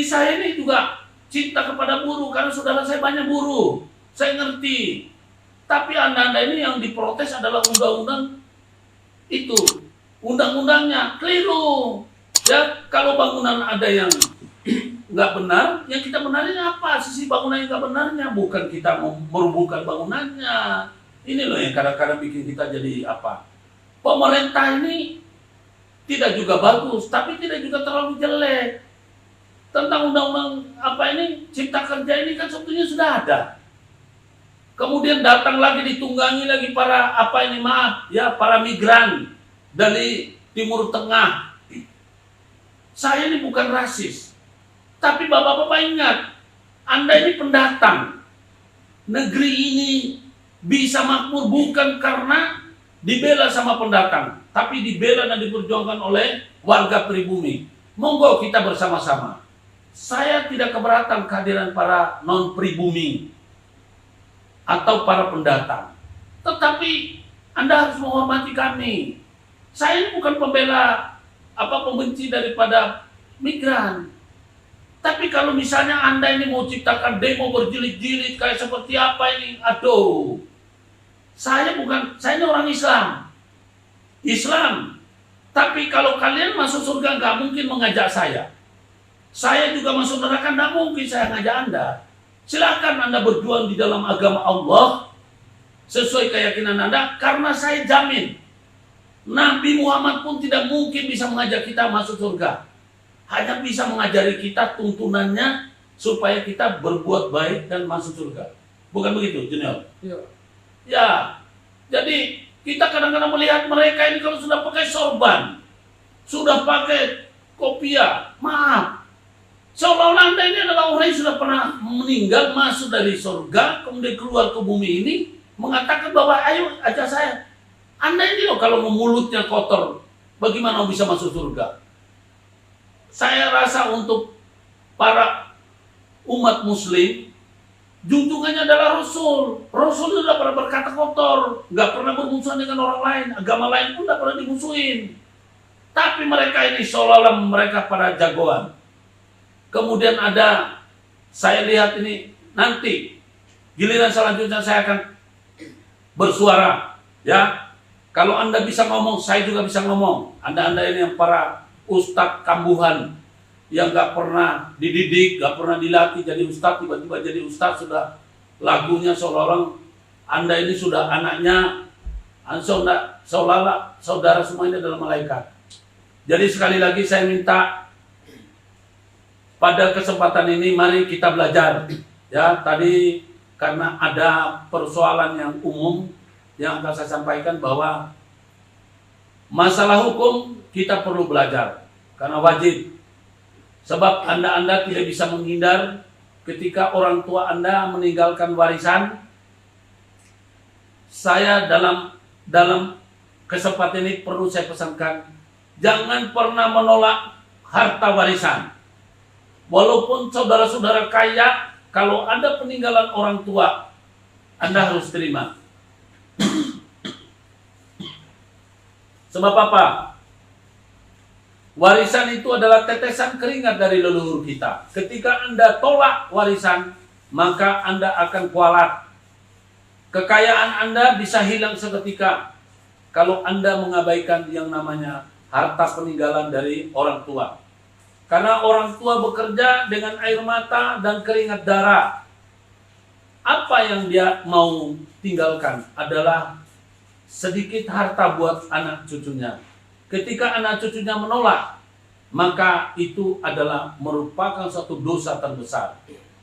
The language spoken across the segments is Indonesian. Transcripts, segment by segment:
saya ini juga cinta kepada buruh karena saudara saya banyak buruh. Saya ngerti. Tapi Anda ini yang diprotes adalah undang-undang itu. Undang-undangnya keliru. Ya, kalau bangunan ada yang nggak benar, yang kita benarin apa? Sisi bangunan yang nggak benarnya, bukan kita merubuhkan bangunannya. Ini loh yang kadang-kadang bikin kita jadi apa? Pemerintah ini tidak juga bagus, tapi tidak juga terlalu jelek. Tentang undang-undang apa ini, cipta kerja ini kan sebetulnya sudah ada. Kemudian datang lagi ditunggangi lagi para apa ini, maaf ya, para migran dari Timur Tengah. Saya ini bukan rasis, tapi bapak-bapak ingat, Anda ini pendatang. Negeri ini bisa makmur bukan karena dibela sama pendatang, tapi dibela dan diperjuangkan oleh warga pribumi. Monggo kita bersama-sama. Saya tidak keberatan kehadiran para non-pribumi atau para pendatang. Tetapi Anda harus menghormati kami. Saya ini bukan pembela pembenci daripada migran. Tapi kalau misalnya Anda ini mau ciptakan demo berjilid-jilid kayak seperti apa ini, aduh. Saya ini orang Islam. Tapi kalau kalian masuk surga nggak mungkin mengajak saya. Saya juga masuk neraka nggak mungkin saya ngajak Anda. Silakan Anda berjuang di dalam agama Allah sesuai keyakinan Anda, karena saya jamin Nabi Muhammad pun tidak mungkin bisa mengajak kita masuk surga. Hanya bisa mengajari kita tuntunannya supaya kita berbuat baik dan masuk surga. Bukan begitu, Junior? Iya. Ya, jadi kita kadang-kadang melihat mereka ini kalau sudah pakai sorban, sudah pakai kopiah, maaf. Seolah-olah Anda ini adalah orang yang sudah pernah meninggal, masuk dari surga, kemudian keluar ke bumi ini, mengatakan bahwa ayo ajak saya. Anda ini loh kalau mulutnya kotor, bagaimana bisa masuk surga? Saya rasa untuk para umat muslim, junjungannya adalah Rasul. Rasul itu tidak pernah berkata kotor, nggak pernah bermusuhan dengan orang lain, agama lain pun tidak pernah dimusuhin. Tapi mereka ini seolah-olah mereka pada jagoan. Kemudian ada, saya lihat ini nanti giliran selanjutnya saya akan bersuara, ya. Kalau Anda bisa ngomong, saya juga bisa ngomong. Anda ini yang para ustadz kambuhan yang nggak pernah dididik, nggak pernah dilatih jadi ustadz, tiba-tiba jadi ustadz sudah lagunya seolah-olah Anda ini sudah anaknya, seolah-olah saudara semua ini adalah malaikat. Jadi sekali lagi saya minta pada kesempatan ini mari kita belajar. Ya, tadi karena ada persoalan yang umum yang akan saya sampaikan bahwa masalah hukum kita perlu belajar karena wajib. Sebab Anda tidak bisa menghindar ketika orang tua Anda meninggalkan warisan. Saya dalam kesempatan ini perlu saya pesankan, jangan pernah menolak harta warisan. Walaupun saudara-saudara kaya, kalau ada peninggalan orang tua, Anda harus terima. Sebab apa? Warisan itu adalah tetesan keringat dari leluhur kita. Ketika Anda tolak warisan, maka Anda akan kualat. Kekayaan Anda bisa hilang seketika kalau Anda mengabaikan yang namanya harta peninggalan dari orang tua. Karena orang tua bekerja dengan air mata dan keringat darah. Apa yang dia mau tinggalkan adalah sedikit harta buat anak cucunya. Ketika anak cucunya menolak, maka itu adalah merupakan suatu dosa terbesar.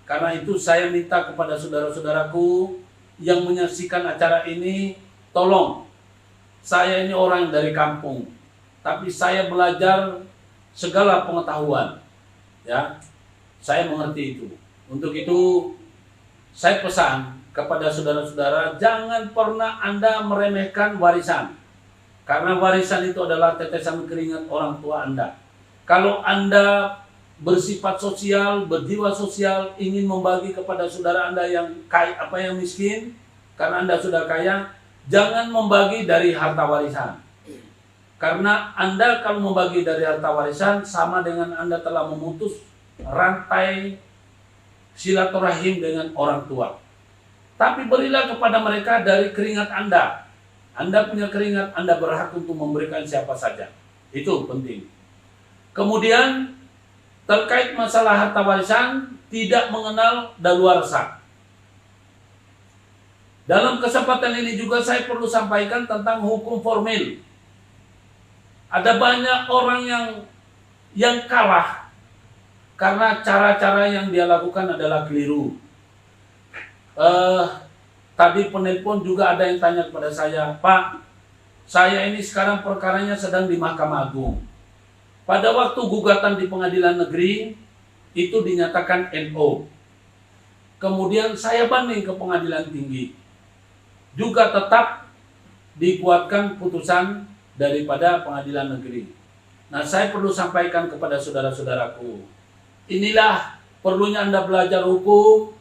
Karena itu saya minta kepada saudara-saudaraku yang menyaksikan acara ini, tolong, saya ini orang dari kampung, tapi saya belajar segala pengetahuan, ya, saya mengerti itu. Untuk itu, saya pesan kepada saudara-saudara, jangan pernah Anda meremehkan warisan. Karena warisan itu adalah tetesan keringat orang tua Anda. Kalau Anda bersifat sosial, berjiwa sosial, ingin membagi kepada saudara Anda yang kaya, yang miskin, karena Anda sudah kaya, jangan membagi dari harta warisan. Karena Anda kalau membagi dari harta warisan sama dengan Anda telah memutus rantai silaturahim dengan orang tua. Tapi berilah kepada mereka dari keringat Anda. Anda punya keringat, Anda berhak untuk memberikan siapa saja. Itu penting. Kemudian terkait masalah harta warisan, tidak mengenal daluarsa. Dalam kesempatan ini juga saya perlu sampaikan tentang hukum formil. Ada banyak orang yang kalah karena cara-cara yang dia lakukan adalah keliru. Tadi penelpon juga ada yang tanya kepada saya, Pak, saya ini sekarang perkaranya sedang di Mahkamah Agung. Pada waktu gugatan di pengadilan negeri itu dinyatakan NO. Kemudian saya banding ke pengadilan tinggi. Juga tetap dikuatkan putusan daripada pengadilan negeri. Nah, saya perlu sampaikan kepada saudara-saudaraku, inilah perlunya Anda belajar hukum,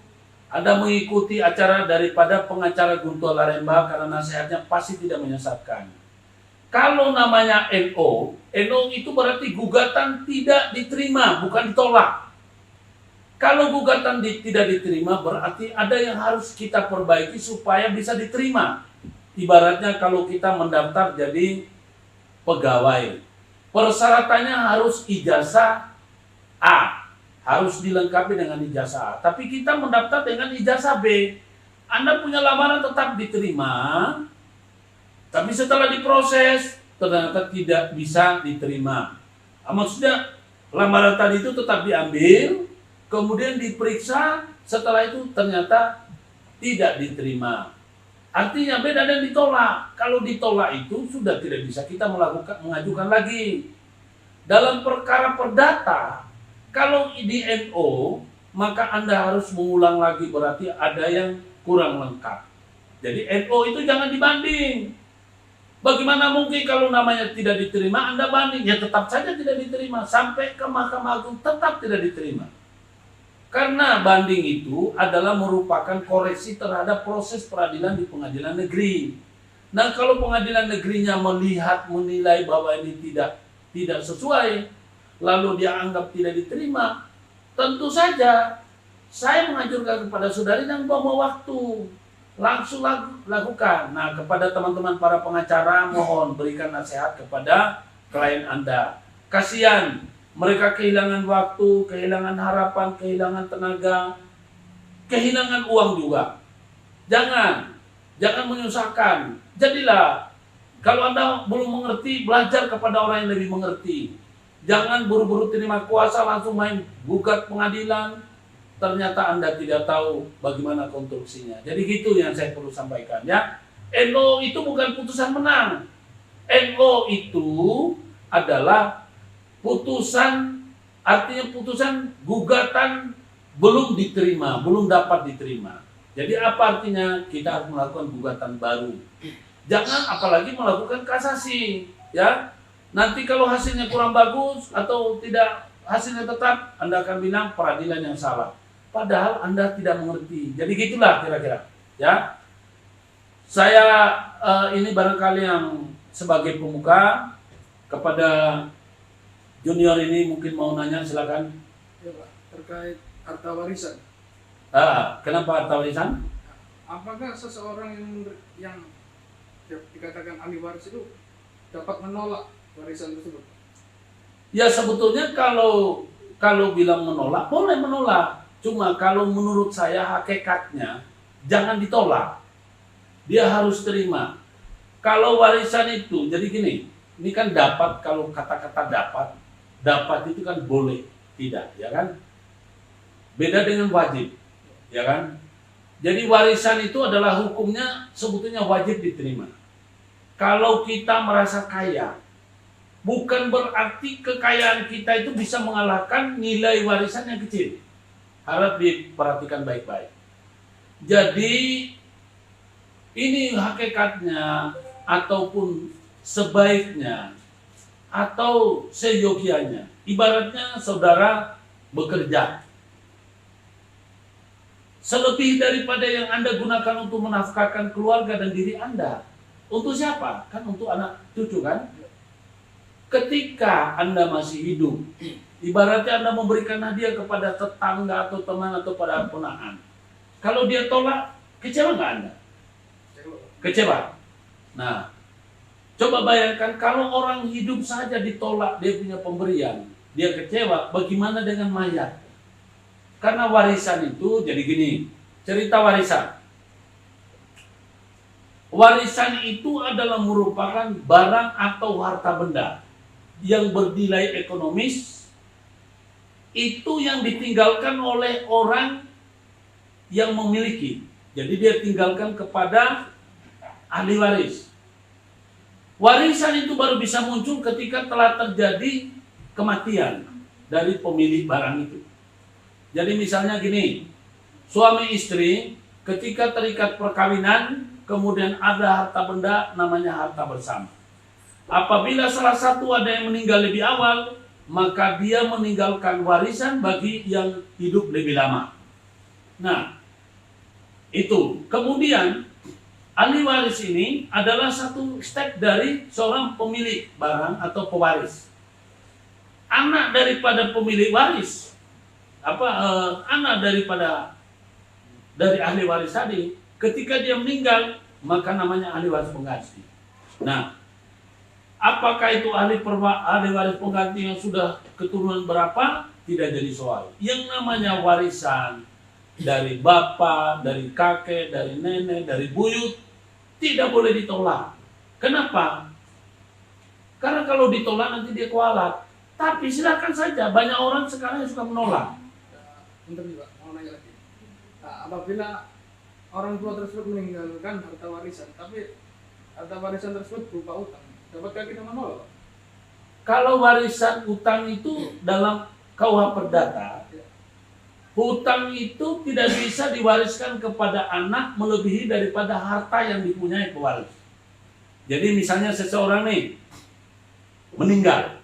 Anda mengikuti acara daripada pengacara Guntur Laremba karena nasihatnya pasti tidak menyesatkan. Kalau namanya NO itu berarti gugatan tidak diterima, bukan ditolak. Kalau gugatan tidak diterima berarti ada yang harus kita perbaiki supaya bisa diterima. Ibaratnya kalau kita mendaftar jadi pegawai, persyaratannya harus ijazah A, harus dilengkapi dengan ijazah A. Tapi kita mendaftar dengan ijazah B. Anda punya lamaran tetap diterima, tapi setelah diproses ternyata tidak bisa diterima. Maksudnya lamaran tadi itu tetap diambil, kemudian diperiksa, setelah itu ternyata tidak diterima. Artinya beda dan ditolak. Kalau ditolak itu sudah tidak bisa kita mengajukan lagi. Dalam perkara perdata, kalau di NO, maka Anda harus mengulang lagi, berarti ada yang kurang lengkap. Jadi NO itu jangan dibanding. Bagaimana mungkin kalau namanya tidak diterima, Anda banding? Ya tetap saja tidak diterima. Sampai ke Mahkamah Agung tetap tidak diterima. Karena banding itu adalah merupakan koreksi terhadap proses peradilan di pengadilan negeri. Nah, kalau pengadilan negerinya menilai bahwa ini tidak sesuai, lalu dia anggap tidak diterima, tentu saja saya menganjurkan kepada saudari yang bawa waktu, langsung lakukan. Nah, kepada teman-teman para pengacara, mohon berikan nasihat kepada klien Anda. Kasihan. Mereka kehilangan waktu, kehilangan harapan, kehilangan tenaga, kehilangan uang juga. Jangan menyusahkan. Jadilah, kalau Anda belum mengerti, belajar kepada orang yang lebih mengerti. Jangan buru-buru terima kuasa langsung main gugat pengadilan. Ternyata Anda tidak tahu bagaimana konstruksinya. Jadi gitu yang saya perlu sampaikan ya. NO itu bukan putusan menang. NO itu adalah putusan, artinya putusan gugatan belum diterima, belum dapat diterima. Jadi apa artinya? Kita harus melakukan gugatan baru. Jangan apalagi melakukan kasasi, ya. Nanti kalau hasilnya kurang bagus atau tidak hasilnya tetap, Anda akan bilang peradilan yang salah. Padahal Anda tidak mengerti. Jadi gitulah kira-kira, ya. Saya ini barangkali yang sebagai pemuka kepada junior ini mungkin mau nanya, silakan. Ya Pak, terkait harta warisan. Kenapa harta warisan? Apakah seseorang yang dikatakan ahli waris itu dapat menolak warisan tersebut? Ya sebetulnya kalau bilang menolak, boleh menolak. Cuma kalau menurut saya hakikatnya jangan ditolak. Dia harus terima. Kalau warisan itu, jadi gini, ini kan dapat, kalau kata-kata dapat itu kan boleh, tidak, ya kan? Beda dengan wajib, ya kan? Jadi warisan itu adalah hukumnya sebetulnya wajib diterima. Kalau kita merasa kaya, bukan berarti kekayaan kita itu bisa mengalahkan nilai warisan yang kecil. Harap diperhatikan baik-baik. Jadi ini hakikatnya ataupun sebaiknya atau seyogianya. Ibaratnya saudara bekerja. Selebih daripada yang Anda gunakan untuk menafkahkan keluarga dan diri Anda. Untuk siapa? Kan untuk anak cucu kan? ketika Anda masih hidup, ibaratnya Anda memberikan hadiah kepada tetangga atau teman atau pada ponaan. Kalau dia tolak, kecewa nggak Anda? Kecewa. Nah, coba bayangkan kalau orang hidup saja ditolak dia punya pemberian, dia kecewa, bagaimana dengan mayat? Karena warisan itu jadi gini, cerita warisan. Warisan itu adalah merupakan barang atau harta benda yang bernilai ekonomis, itu yang ditinggalkan oleh orang yang memiliki. Jadi dia tinggalkan kepada ahli waris. Warisan itu baru bisa muncul ketika telah terjadi kematian dari pemilik barang itu. Jadi misalnya gini, suami istri ketika terikat perkawinan, kemudian ada harta benda namanya harta bersama. Apabila salah satu ada yang meninggal lebih awal, maka dia meninggalkan warisan bagi yang hidup lebih lama. Nah, itu. Kemudian ahli waris ini adalah satu step dari seorang pemilik barang atau pewaris. Anak daripada pemilik waris, anak dari ahli waris tadi, ketika dia meninggal, maka namanya ahli waris pengganti. Nah, apakah itu ahli waris pengganti yang sudah keturunan berapa? Tidak jadi soal. Yang namanya warisan dari bapak, dari kakek, dari nenek, dari buyut, tidak boleh ditolak. Kenapa? Karena kalau ditolak nanti dia kualat. Tapi silakan saja, banyak orang sekarang yang suka menolak. Bentar nih Pak, mau nanya lagi. Nah, apabila orang tua tersebut meninggalkan harta warisan, tapi harta warisan tersebut berupa utang, dapatkah kita menolak? Kalau warisan utang itu dalam KUH Perdata, hutang itu tidak bisa diwariskan kepada anak melebihi daripada harta yang dipunyai pewaris. Jadi misalnya seseorang nih meninggal,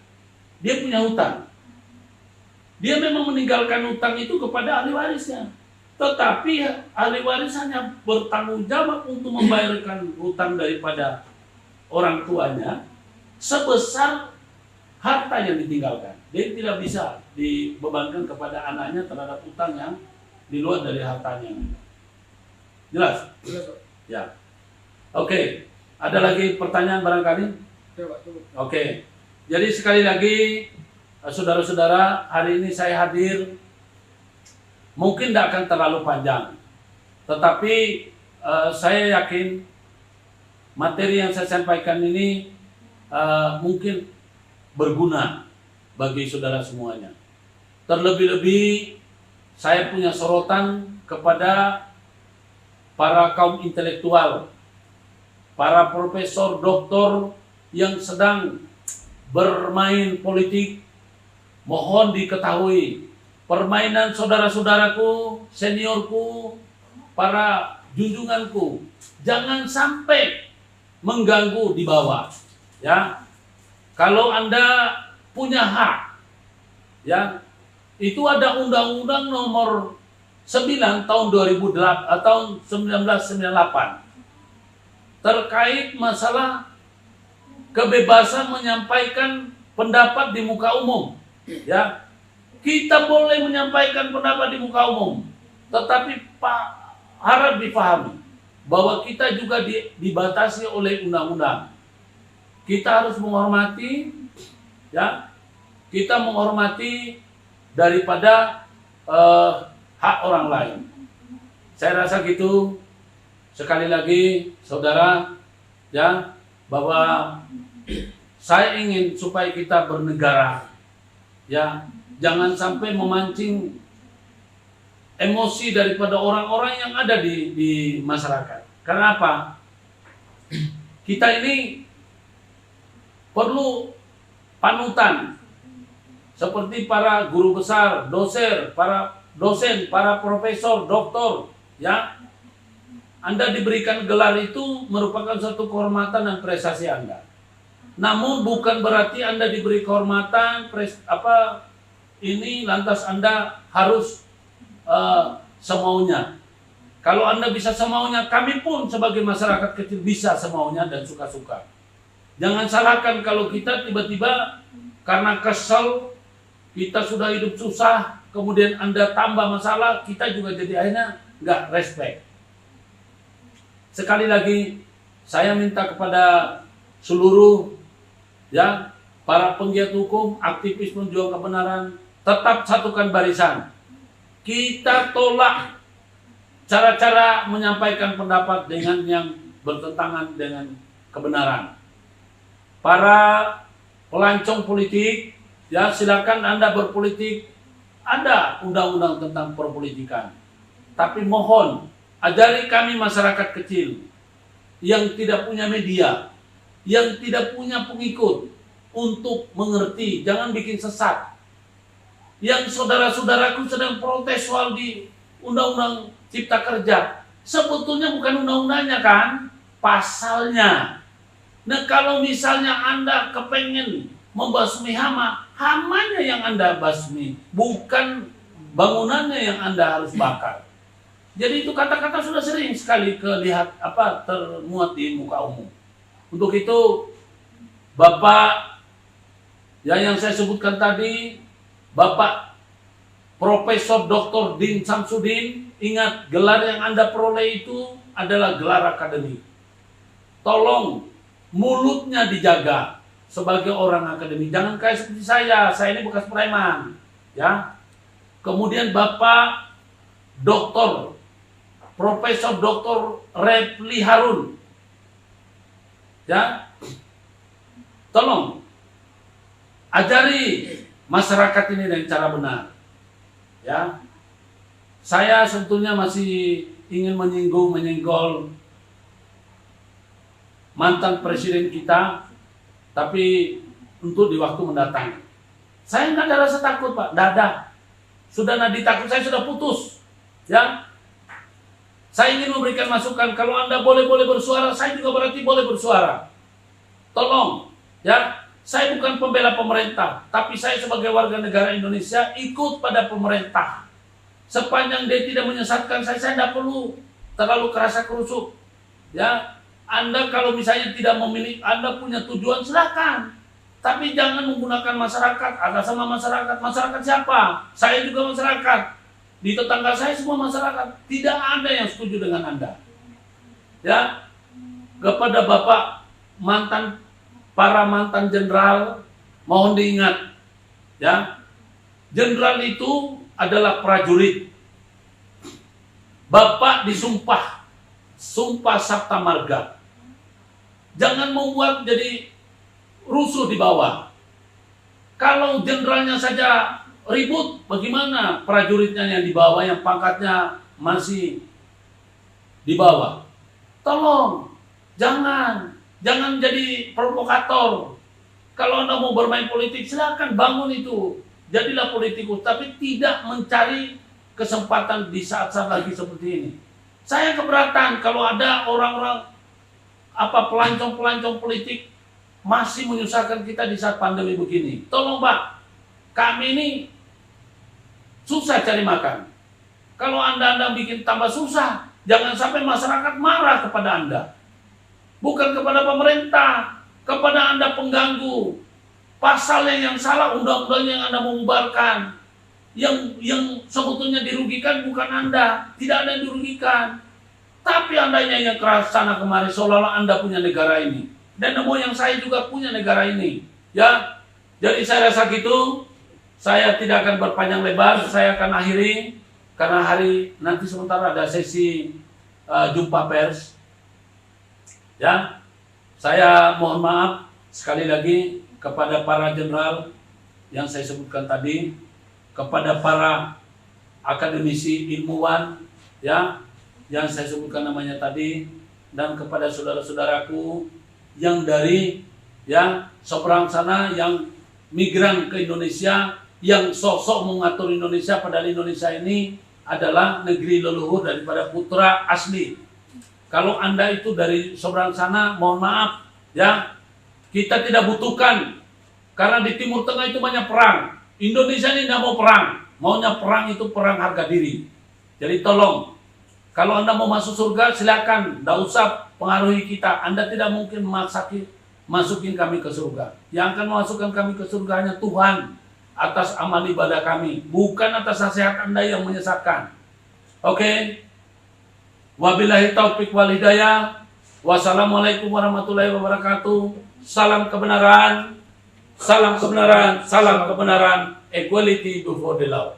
dia punya hutang. Dia memang meninggalkan hutang itu kepada ahli warisnya. Tetapi ahli waris hanya bertanggung jawab untuk membayarkan hutang daripada orang tuanya sebesar harta yang ditinggalkan. Jadi tidak bisa dibebankan kepada anaknya terhadap hutang yang di luar dari hartanya. Jelas? Jelas Pak. Ya. Oke. Ada lagi pertanyaan barangkali? Ya Pak, coba. Oke. Jadi sekali lagi, saudara-saudara, hari ini saya hadir, mungkin tidak akan terlalu panjang, tetapi saya yakin materi yang saya sampaikan ini mungkin berguna bagi saudara semuanya. Terlebih-lebih saya punya sorotan kepada para kaum intelektual, para profesor, doktor yang sedang bermain politik. Mohon diketahui, permainan saudara-saudaraku, seniorku, para junjunganku, jangan sampai mengganggu di bawah. Ya, kalau Anda punya hak, ya, itu ada Undang-Undang Nomor 9 tahun 2008 atau 1998 terkait masalah kebebasan menyampaikan pendapat di muka umum. Ya, kita boleh menyampaikan pendapat di muka umum, tetapi harap dipahami bahwa kita juga dibatasi oleh undang-undang. Kita harus menghormati, ya, kita menghormati daripada hak orang lain. Saya rasa gitu. Sekali lagi, saudara, ya, bahwa saya ingin supaya kita bernegara. Ya, jangan sampai memancing emosi daripada orang-orang yang ada di masyarakat. Karena apa? Kita ini perlu panutan seperti para guru besar, dosen, para profesor, doktor, ya. Anda diberikan gelar itu merupakan suatu kehormatan dan prestasi Anda. Namun bukan berarti Anda diberi kehormatan ini lantas Anda harus semaunya. Kalau Anda bisa semaunya, kami pun sebagai masyarakat kecil bisa semaunya dan suka-suka. Jangan salahkan kalau kita tiba-tiba karena kesel, kita sudah hidup susah, kemudian Anda tambah masalah, kita juga jadi akhirnya nggak respect. Sekali lagi, saya minta kepada seluruh ya para penggiat hukum, aktivis pejuang kebenaran, tetap satukan barisan. Kita tolak cara-cara menyampaikan pendapat dengan yang bertentangan dengan kebenaran. Para pelancong politik, ya silakan Anda berpolitik, ada undang-undang tentang perpolitikan. Tapi mohon, ajari kami masyarakat kecil yang tidak punya media, yang tidak punya pengikut untuk mengerti, jangan bikin sesat. Yang saudara-saudaraku sedang protes soal di Undang-Undang Cipta Kerja, sebetulnya bukan undang-undangnya kan, pasalnya. Nah kalau misalnya Anda kepengen membasmi hama, hamanya yang Anda basmi, bukan bangunannya yang Anda harus bakar. Jadi itu kata-kata sudah sering sekali termuat di muka umum. Untuk itu Bapak yang saya sebutkan tadi, Bapak Profesor Dr. Din Samsudin, ingat gelar yang Anda peroleh itu adalah gelar akademik. Tolong mulutnya dijaga sebagai orang akademik. Jangan kayak seperti saya ini bekas preman, ya. Kemudian Bapak Dr. Profesor Dr. Refli Harun, ya. Tolong ajari masyarakat ini dengan cara benar. Ya, saya sebetulnya masih ingin menyenggol mantan presiden kita, tapi untuk di waktu mendatang. Saya nggak ada rasa takut, Pak. Nggak ada. Sudah nadi takut, saya sudah putus. Ya, saya ingin memberikan masukan. Kalau Anda boleh bersuara, saya juga berarti boleh bersuara. Tolong, ya. Saya bukan pembela pemerintah, tapi saya sebagai warga negara Indonesia ikut pada pemerintah. Sepanjang dia tidak menyesatkan saya tidak perlu terlalu kerasa kerusuk. Ya, Anda kalau misalnya tidak memilih, Anda punya tujuan silakan. Tapi jangan menggunakan masyarakat, ada sama masyarakat. Masyarakat siapa? Saya juga masyarakat. Di tetangga saya semua masyarakat. Tidak ada yang setuju dengan Anda. Ya, kepada Bapak para mantan jenderal, mohon diingat, ya, jenderal itu adalah prajurit. Bapak disumpah, sumpah sabta marga. Jangan membuat jadi rusuh di bawah. Kalau jenderalnya saja ribut, bagaimana prajuritnya yang di bawah, yang pangkatnya masih di bawah? Tolong, jangan jadi provokator. Kalau Anda mau bermain politik, silakan bangun itu. Jadilah politikus, tapi tidak mencari kesempatan di saat-saat lagi seperti ini. Saya keberatan kalau ada orang-orang pelancong politik masih menyusahkan kita di saat pandemi begini. Tolong Pak, kami ini susah cari makan. Kalau Anda bikin tambah susah, jangan sampai masyarakat marah kepada Anda. Bukan kepada pemerintah, kepada Anda pengganggu. Pasalnya yang salah, undang-undangnya yang Anda mengubarkan. Yang sebetulnya dirugikan bukan Anda, tidak ada yang dirugikan. Tapi Andanya yang keras sana kemari, seolah-olah Anda punya negara ini. Dan nemu yang saya juga punya negara ini. Ya, jadi saya rasa gitu, saya tidak akan berpanjang lebar, saya akan akhiri. Karena nanti sementara ada sesi jumpa pers. Ya, saya mohon maaf sekali lagi kepada para jenderal yang saya sebutkan tadi, kepada para akademisi ilmuwan, ya, yang saya sebutkan namanya tadi, dan kepada saudara-saudaraku yang dari seberang sana, yang migran ke Indonesia, yang sosok mengatur Indonesia, padahal Indonesia ini adalah negeri leluhur daripada putra asli. Kalau Anda itu dari seberang sana, mohon maaf, ya, kita tidak butuhkan, karena di Timur Tengah itu banyak perang. Indonesia ini tidak mau perang, maunya perang itu perang harga diri. Jadi tolong, kalau Anda mau masuk surga, silakan, tidak usah pengaruhi kita. Anda tidak mungkin masukin kami ke surga. Yang akan memasukkan kami ke surga hanya Tuhan atas amal ibadah kami, bukan atas nasihat Anda yang menyesatkan. Oke? Wabillahi taufik wal hidayah. Wassalamualaikum warahmatullahi wabarakatuh. Salam kebenaran. Salam kebenaran. Salam kebenaran. Equality before the law.